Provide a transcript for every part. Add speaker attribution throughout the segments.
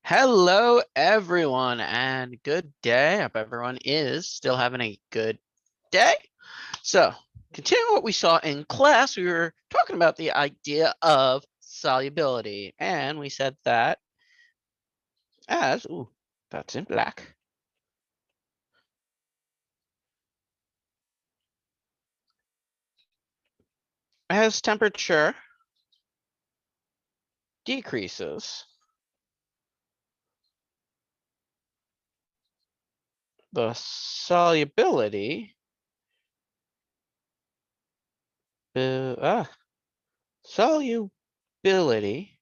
Speaker 1: Hello, everyone, and good day. I hope everyone is still having a good day. So, continuing what we saw in class, we were talking about the idea of solubility, and we said that that's in black. As temperature decreases, the solubility solubility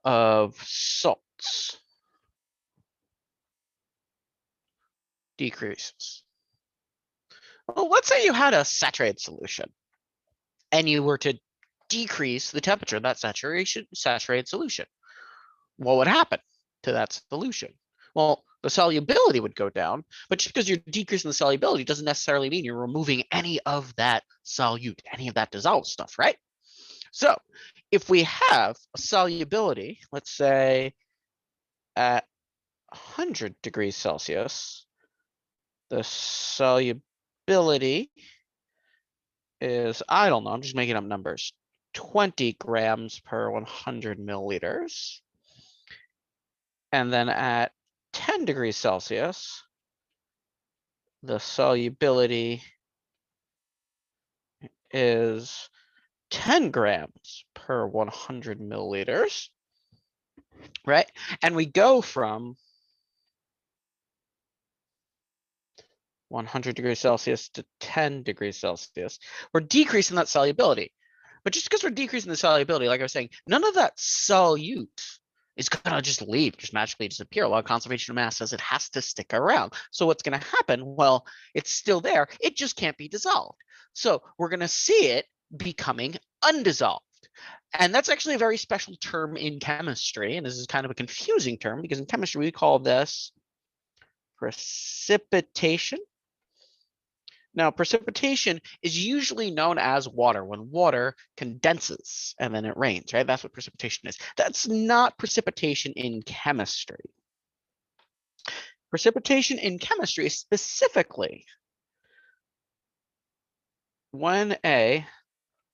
Speaker 1: of salts decreases. Well, let's say you had a saturated solution and you were to decrease the temperature of that saturated solution. What would happen to that solution? Well, the solubility would go down, but just because you're decreasing the solubility doesn't necessarily mean you're removing any of that solute, any of that dissolved stuff, right? So if we have a solubility, let's say at 100 degrees Celsius, the solubility is, I don't know, I'm just making up numbers, 20 grams per 100 milliliters. And then at 10 degrees Celsius, the solubility is 10 grams per 100 milliliters, right? And we go from 100 degrees Celsius to 10 degrees Celsius. We're decreasing that solubility. But just because we're decreasing the solubility, like I was saying, none of that solute is going to just leave, just magically disappear. A lot of conservation of mass says it has to stick around. So what's going to happen? Well, it's still there. It just can't be dissolved. So we're going to see it becoming undissolved. And that's actually a very special term in chemistry. And this is kind of a confusing term because in chemistry, we call this precipitation. Now, precipitation is usually known as water, when water condenses and then it rains, right? That's what precipitation is. That's not precipitation in chemistry. Precipitation in chemistry is specifically when a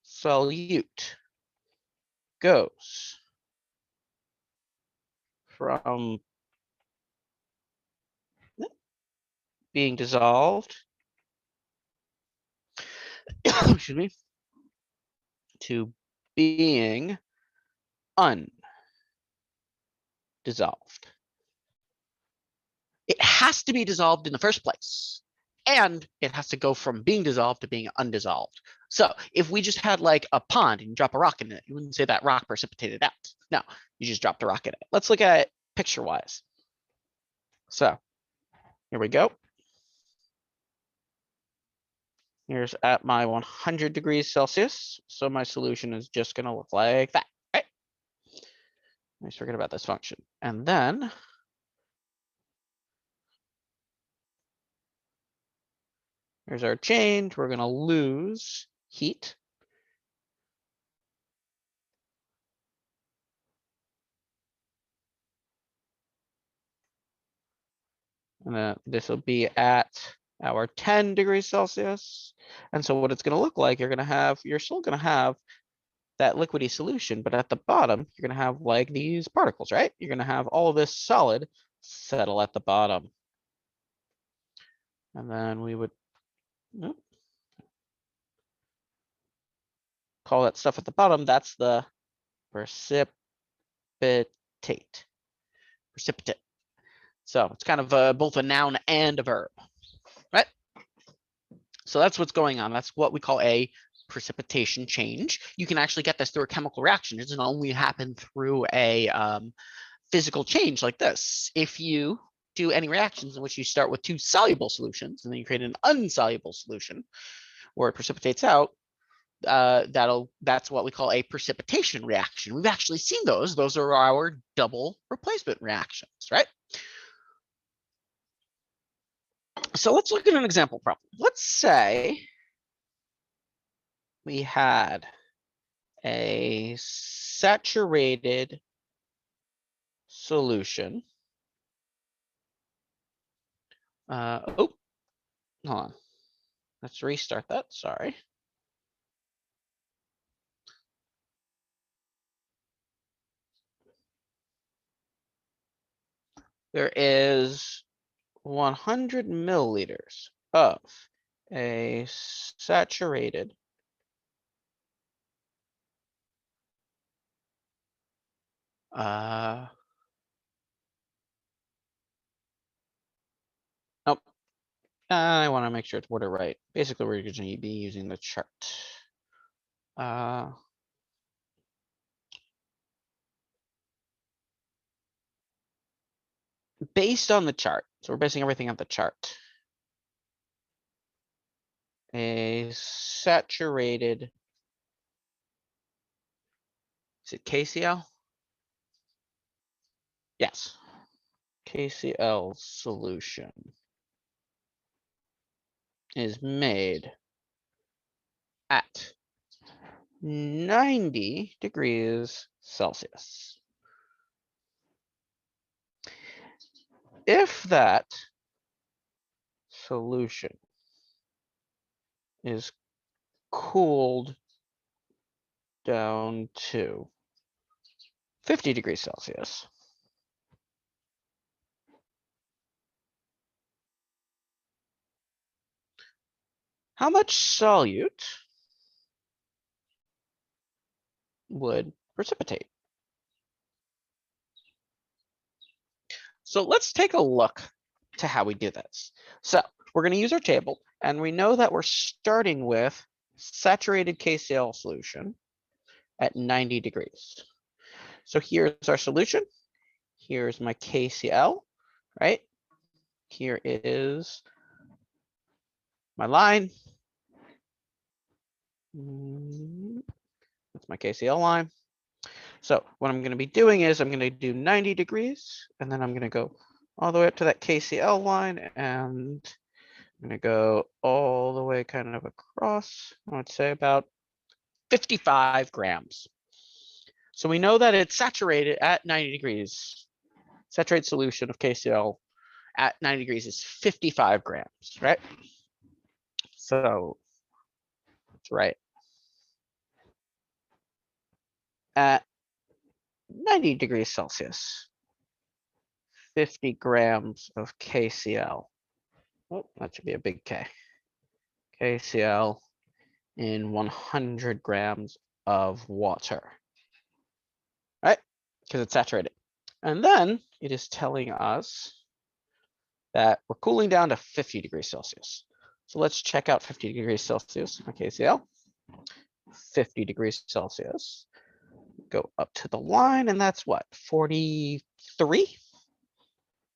Speaker 1: solute goes from being dissolved excuse me, to being undissolved. It has to be dissolved in the first place, and it has to go from being dissolved to being undissolved. So if we just had like a pond and you drop a rock in it, you wouldn't say that rock precipitated out. No, you just dropped a rock in it. Let's look at it picture-wise. So here we go. Here's at my 100 degrees Celsius. So my solution is just going to look like that, right? Let's forget about this function. And then here's our change. We're going to lose heat. And this will be at our 10 degrees Celsius. And so what it's going to look like, you're still going to have that liquidy solution, but at the bottom, you're going to have like these particles, right? You're going to have all this solid settle at the bottom. And then we would call that stuff at the bottom. That's the precipitate. Precipitate. So it's kind of both a noun and a verb, right? So that's what's going on. That's what we call a precipitation change. You can actually get this through a chemical reaction. It doesn't only happen through a physical change like this. If you do any reactions in which you start with two soluble solutions and then you create an unsoluble solution where it precipitates out, that's what we call a precipitation reaction. We've actually seen those. Those are our double replacement reactions, right? So let's look at an example problem. Let's say we had a saturated solution. Oh, hold on. Let's restart that. Sorry. There is 100 milliliters of a saturated nope. I want to make sure it's worded right. Basically, we're going to be using the chart. Based on the chart, so we're basing everything on the chart. A saturated, is it KCl? Yes. KCl solution is made at 90 degrees Celsius. If that solution is cooled down to 50 degrees Celsius, how much solute would precipitate? So let's take a look to how we do this. So we're going to use our table, and we know that we're starting with saturated KCl solution at 90 degrees. So here's our solution. Here's my KCl, right? Here is my line. That's my KCl line. So what I'm going to be doing is I'm going to do 90 degrees, and then I'm going to go all the way up to that KCl line, and I'm going to go all the way kind of across, I would say about 55 grams. So we know that it's saturated at 90 degrees. Saturated solution of KCl at 90 degrees is 55 grams, right? So that's right. At 90 degrees Celsius, 50 grams of KCl. Oh, that should be a big K. KCl in 100 grams of water, right? Because it's saturated. And then it is telling us that we're cooling down to 50 degrees Celsius. So let's check out 50 degrees Celsius, my KCl. 50 degrees Celsius. Go up to the line, and that's what, 43,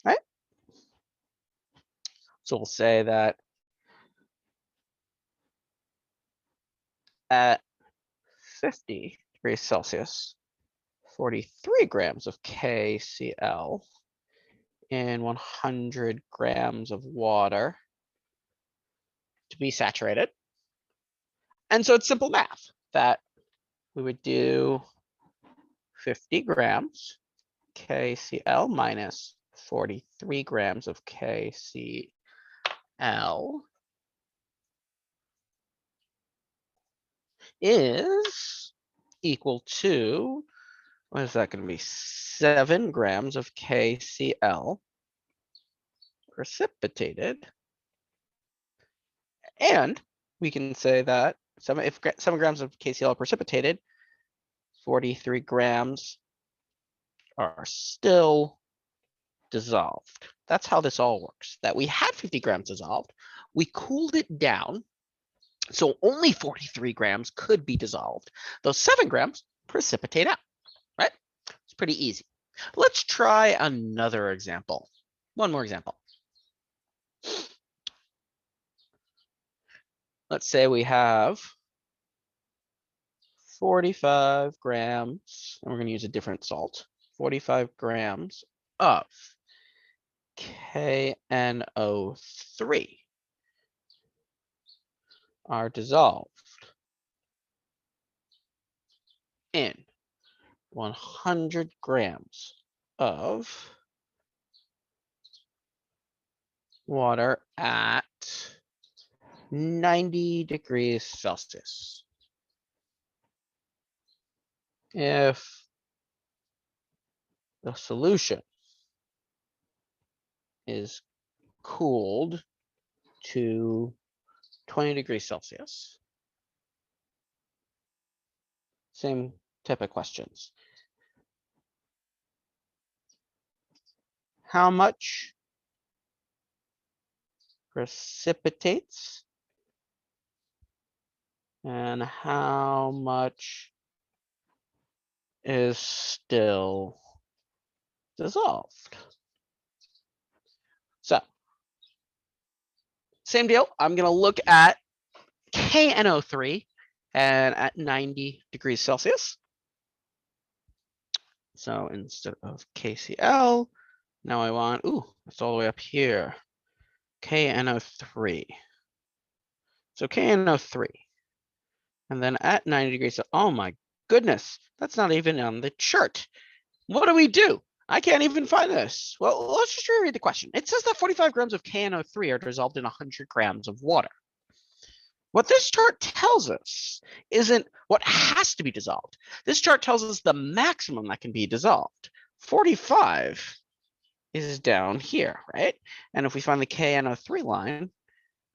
Speaker 1: right? So we'll say that at 50 degrees Celsius, 43 grams of KCl in 100 grams of water to be saturated. And so it's simple math that we would do 50 grams KCl minus 43 grams of KCl is equal to, what is that going to be? 7 grams of KCl precipitated. And we can say that if 7 grams of KCl precipitated, 43 grams are still dissolved. That's how this all works. That we had 50 grams dissolved, we cooled it down, so only 43 grams could be dissolved. Those 7 grams precipitate out, right? It's pretty easy. Let's try another example. One more example. Let's say we have 45 grams, and we're going to use a different salt, 45 grams of KNO3 are dissolved 100 grams of water at 90 degrees Celsius. If the solution is cooled to 20 degrees Celsius, same type of questions. How much precipitates and how much is still dissolved? So, same deal. I'm going to look at KNO3 and at 90 degrees Celsius. So instead of KCl, now I want, it's all the way up here. KNO3. So KNO3. And then at 90 degrees, oh my goodness, that's not even on the chart. What do? I can't even find this. Well, let's just reread the question. It says that 45 grams of KNO3 are dissolved in 100 grams of water. What this chart tells us isn't what has to be dissolved. This chart tells us the maximum that can be dissolved. 45 is down here, right? And if we find the KNO3 line,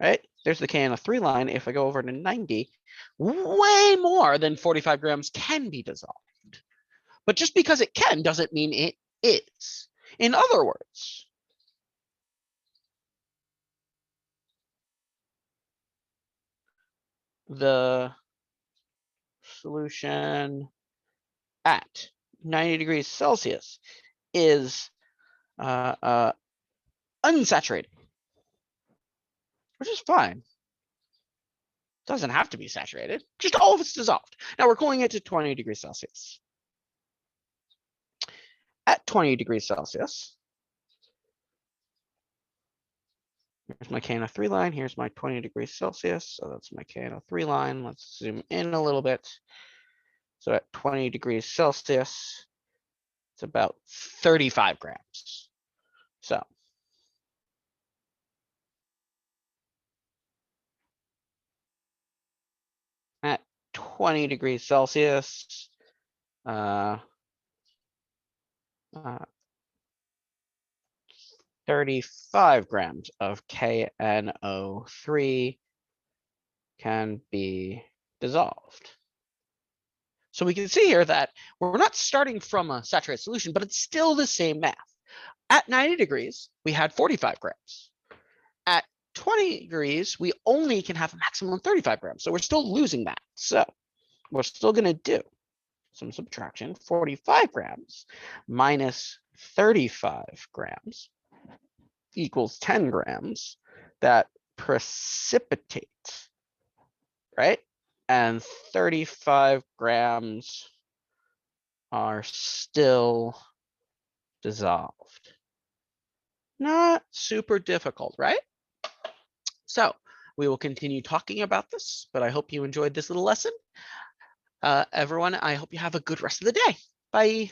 Speaker 1: right, there's the KNO3 line. If I go over to 90, way more than 45 grams can be dissolved. But just because it can doesn't mean it is. In other words, the solution at 90 degrees Celsius is unsaturated, which is fine. Doesn't have to be saturated, just all of it's dissolved. Now we're cooling it to 20 degrees Celsius. At 20 degrees Celsius, here's my KNO3 line, here's my 20 degrees Celsius, so that's my KNO3 line. Let's zoom in a little bit. So at 20 degrees Celsius, it's about 35 grams. So at 20 degrees Celsius, 35 grams of KNO3 can be dissolved. So we can see here that we're not starting from a saturated solution, but it's still the same math. At 90 degrees, we had 45 grams. At 20 degrees, we only can have a maximum of 35 grams. So we're still losing that. So we're still going to do some subtraction. 45 grams minus 35 grams equals 10 grams that precipitate, right? And 35 grams are still dissolved. Not super difficult, right? So we will continue talking about this, but I hope you enjoyed this little lesson. Everyone, I hope you have a good rest of the day. Bye.